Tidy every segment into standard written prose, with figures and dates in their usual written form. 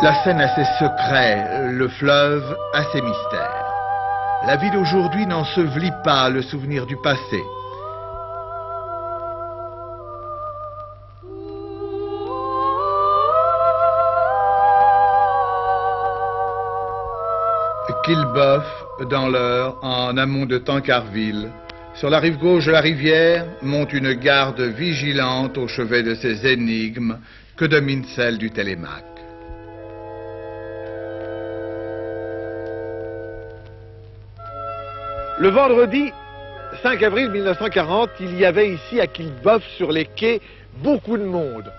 La Seine a ses secrets, le fleuve a ses mystères. La vie d'aujourd'hui n'ensevelit pas le souvenir du passé. Quillebeuf, dans l'Eure, en amont de Tancarville, sur la rive gauche de la rivière, monte une garde vigilante au chevet de ces énigmes que domine celle du Télémaque. Le vendredi 5 avril 1940, il y avait ici à Quillebeuf sur les quais beaucoup de monde,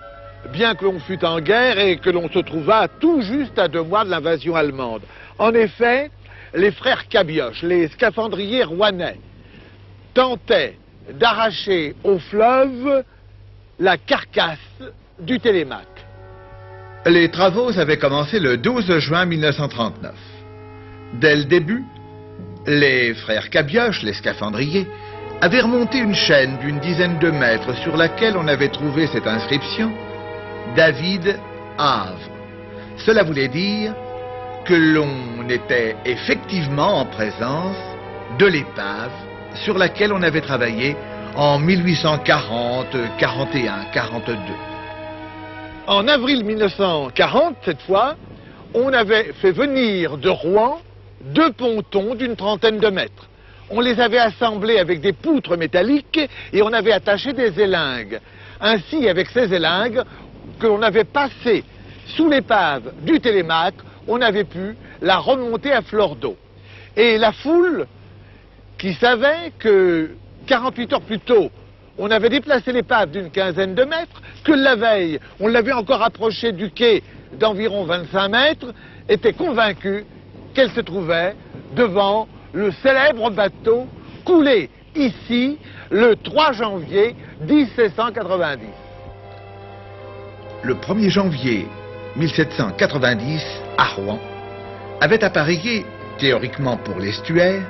bien que l'on fût en guerre et que l'on se trouvât tout juste à 2 mois de l'invasion allemande. En effet, les frères Cabioche, les scaphandriers rouennais, tentaient d'arracher au fleuve la carcasse du Télémaque. Les travaux avaient commencé le 12 juin 1939. Dès le début, les frères Cabioche, les scaphandriers, avaient remonté une chaîne d'une dizaine de mètres sur laquelle on avait trouvé cette inscription « David Havre ». Cela voulait dire que l'on était effectivement en présence de l'épave sur laquelle on avait travaillé en 1840, 41, 42. En avril 1940, cette fois, on avait fait venir de Rouen 2 pontons d'une trentaine de mètres. On les avait assemblés avec des poutres métalliques et on avait attaché des élingues. Ainsi, avec ces élingues que l'on avait passées sous l'épave du Télémaque, on avait pu la remonter à fleur d'eau. Et la foule, qui savait que 48 heures plus tôt, on avait déplacé l'épave d'une quinzaine de mètres, que la veille, on l'avait encore approchée du quai d'environ 25 mètres, était convaincue qu'elle se trouvait devant le célèbre bateau coulé ici le 3 janvier 1790. Le 1er janvier 1790, à Rouen, avait appareillé, théoriquement pour l'estuaire,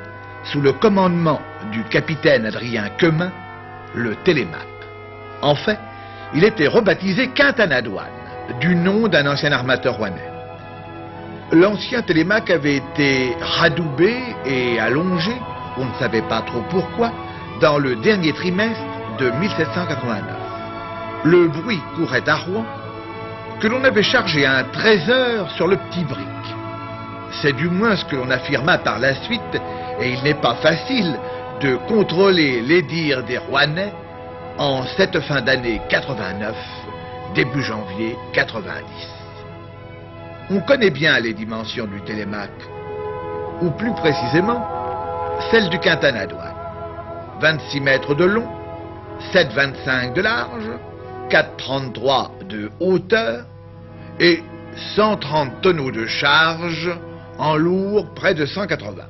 sous le commandement du capitaine Adrien Quemin, le Télémaque. En fait, il était rebaptisé Quintanadoine, du nom d'un ancien armateur rouennais. L'ancien Télémaque avait été radoubé et allongé, on ne savait pas trop pourquoi, dans le dernier trimestre de 1789. Le bruit courait à Rouen que l'on avait chargé un trésor sur le petit brick. C'est du moins ce que l'on affirma par la suite, et il n'est pas facile de contrôler les dires des Rouennais en cette fin d'année 89, début janvier 90. On connaît bien les dimensions du Télémaque, ou plus précisément, celles du Quintanadoine. 26 mètres de long, 7,25 de large, 4,33 de hauteur et 130 tonneaux de charge en lourd près de 180.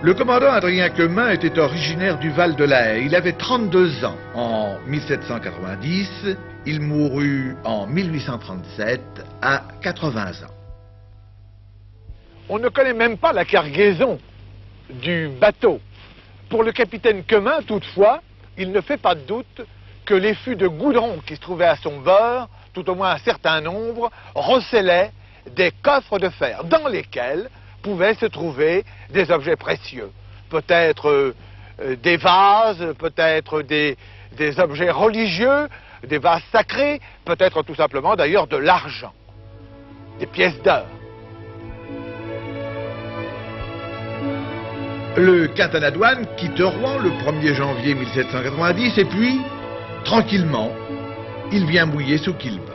Le commandant Adrien Quemin était originaire du Val de la Haye. Il avait 32 ans en 1790. Il mourut en 1837 à 80 ans. On ne connaît même pas la cargaison du bateau. Pour le capitaine Quemin, toutefois, il ne fait pas de doute que les fûts de goudron qui se trouvaient à son bord, tout au moins un certain nombre, recelaient des coffres de fer dans lesquels pouvaient se trouver des objets précieux. Peut-être des vases, peut-être des objets religieux, des vases sacrés, peut-être tout simplement d'ailleurs de l'argent, des pièces d'or. Le Quintanadoine quitte Rouen le 1er janvier 1790 et puis, tranquillement, il vient mouiller sous Quillebeuf.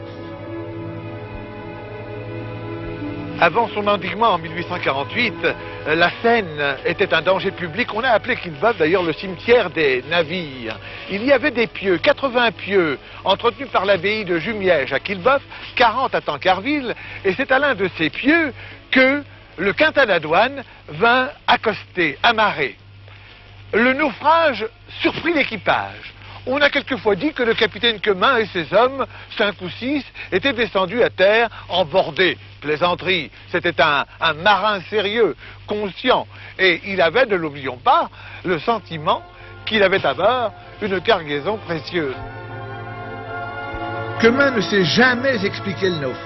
Avant son endiguement en 1848, la Seine était un danger public. On a appelé Quillebeuf d'ailleurs le cimetière des navires. Il y avait des pieux, 80 pieux, entretenus par l'abbaye de Jumièges à Quillebeuf, 40 à Tancarville, et c'est à l'un de ces pieux que le Quintanadoine vint accoster, amarrer. Le naufrage surprit l'équipage. On a quelquefois dit que le capitaine Quemin et ses hommes, 5 ou 6, étaient descendus à terre en bordée. Plaisanterie, c'était un marin sérieux, conscient, et il avait, ne l'oublions pas, le sentiment qu'il avait à bord une cargaison précieuse. Quemin ne s'est jamais expliqué le naufrage.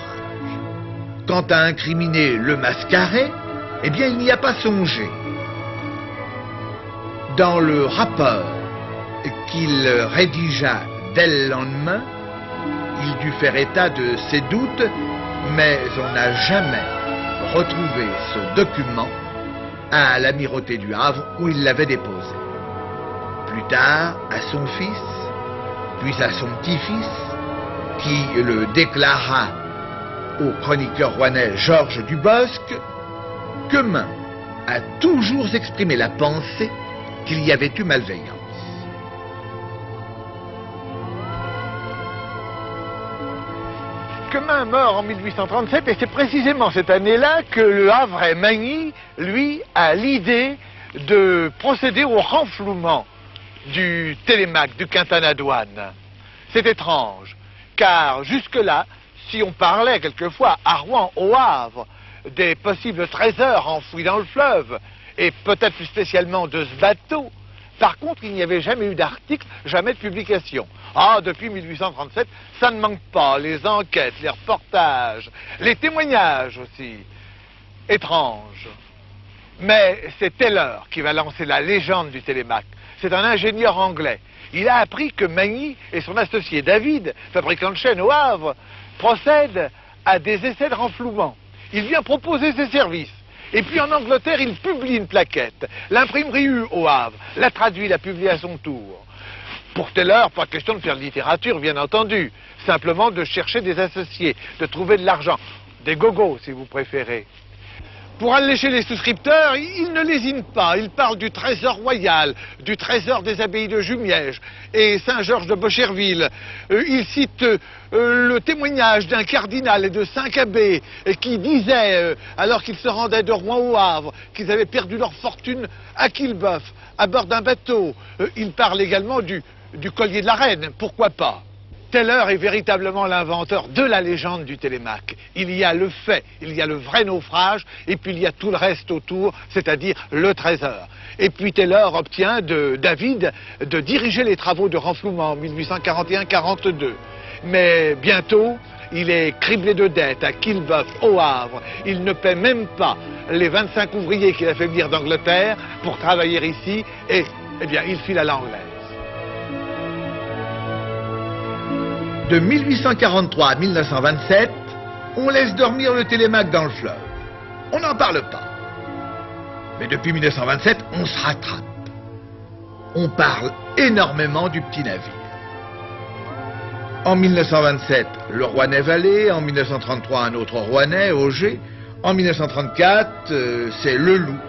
Quant à incriminer le Mascaret, eh bien, il n'y a pas songé. Dans le rapport qu'il rédigea dès le lendemain, il dut faire état de ses doutes, mais on n'a jamais retrouvé ce document à l'amirauté du Havre où il l'avait déposé. Plus tard, à son fils, puis à son petit-fils, qui le déclara au chroniqueur rouennais Georges Dubosc, Quemin a toujours exprimé la pensée qu'il y avait eu malveillance. Quemin meurt en 1837 et c'est précisément cette année-là que le Havrais Magny, lui, a l'idée de procéder au renflouement du Télémaque, du Quintin douane. C'est étrange, car jusque-là, si on parlait quelquefois à Rouen, au Havre, des possibles trésors enfouis dans le fleuve, et peut-être plus spécialement de ce bateau, par contre, il n'y avait jamais eu d'article, jamais de publication. Ah, depuis 1837, ça ne manque pas, les enquêtes, les reportages, les témoignages aussi. Étrange. Mais c'est Taylor qui va lancer la légende du Télémaque. C'est un ingénieur anglais. Il a appris que Magny et son associé David, fabricant de chaînes au Havre, procèdent à des essais de renflouement. Il vient proposer ses services. Et puis en Angleterre, il publie une plaquette. L'imprimerie U au Havre la traduit, la publie à son tour. Pour Taylor, pas question de faire de littérature, bien entendu. Simplement de chercher des associés, de trouver de l'argent. Des gogos, si vous préférez. Pour allécher les souscripteurs, il ne lésine pas. Il parle du trésor royal, du trésor des abbayes de Jumièges et Saint-Georges de Bocherville. Il cite le témoignage d'un cardinal et de 5 abbés qui disaient, alors qu'ils se rendaient de Rouen au Havre, qu'ils avaient perdu leur fortune à Quillebeuf, à bord d'un bateau. Il parle également du collier de la reine, pourquoi pas. Taylor est véritablement l'inventeur de la légende du Télémaque. Il y a le fait, il y a le vrai naufrage, et puis il y a tout le reste autour, c'est-à-dire le trésor. Et puis Taylor obtient de David de diriger les travaux de renflouement en 1841-42. Mais bientôt, il est criblé de dettes à Quillebeuf, au Havre. Il ne paie même pas les 25 ouvriers qu'il a fait venir d'Angleterre pour travailler ici, et eh bien, il file à l'anglaise. De 1843 à 1927, on laisse dormir le Télémaque dans le fleuve. On n'en parle pas. Mais depuis 1927, on se rattrape. On parle énormément du petit navire. En 1927, le Rouennais-Vallée. En 1933, un autre Rouennais, Auger. En 1934, c'est Le Loup,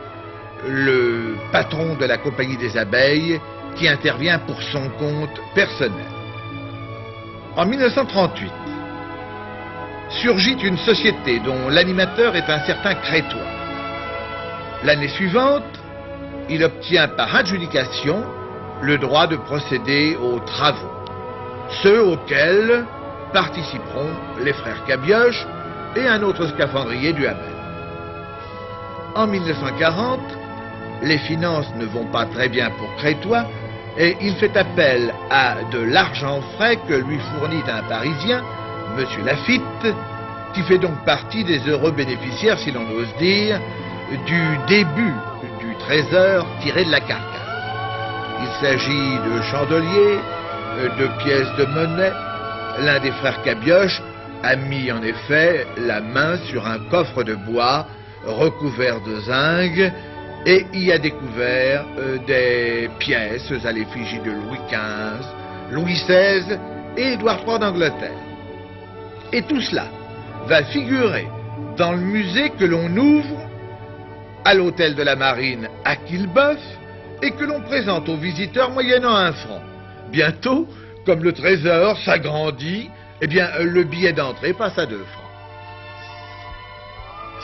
le patron de la Compagnie des Abeilles, qui intervient pour son compte personnel. En 1938, surgit une société dont l'animateur est un certain Crétois. L'année suivante, il obtient par adjudication le droit de procéder aux travaux, ceux auxquels participeront les frères Cabioche et un autre scaphandrier du Hamel. En 1940, les finances ne vont pas très bien pour Crétois, et il fait appel à de l'argent frais que lui fournit un Parisien, M. Lafitte, qui fait donc partie des heureux bénéficiaires, si l'on ose dire, du début du trésor tiré de la carcasse. Il s'agit de chandeliers, de pièces de monnaie. L'un des frères Cabioche a mis en effet la main sur un coffre de bois recouvert de zinc, et y a découvert des pièces à l'effigie de Louis XV, Louis XVI et Édouard III d'Angleterre. Et tout cela va figurer dans le musée que l'on ouvre à l'hôtel de la Marine à Quillebeuf et que l'on présente aux visiteurs moyennant 1 franc. Bientôt, comme le trésor s'agrandit, eh bien, le billet d'entrée passe à 2 francs.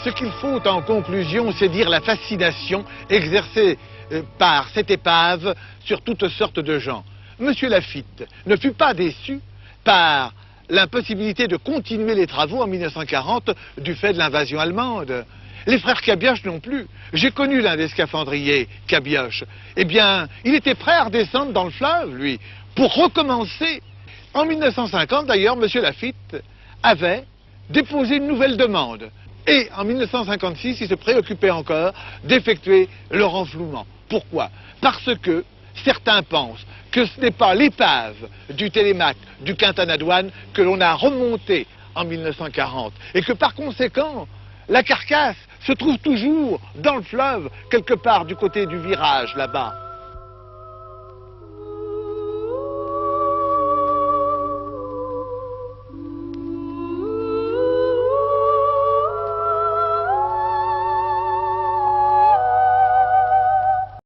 Ce qu'il faut en conclusion, c'est dire la fascination exercée par cette épave sur toutes sortes de gens. Monsieur Lafitte ne fut pas déçu par l'impossibilité de continuer les travaux en 1940 du fait de l'invasion allemande. Les frères Cabioche non plus. J'ai connu l'un des scaphandriers, Cabioche. Eh bien, il était prêt à redescendre dans le fleuve, lui, pour recommencer. En 1950, d'ailleurs, monsieur Lafitte avait déposé une nouvelle demande Et en 1956, il se préoccupait encore d'effectuer le renflouement. Pourquoi? Parce que certains pensent que ce n'est pas l'épave du Télémac du Quintanadouane que l'on a remonté en 1940 et que par conséquent, la carcasse se trouve toujours dans le fleuve, quelque part du côté du virage là-bas.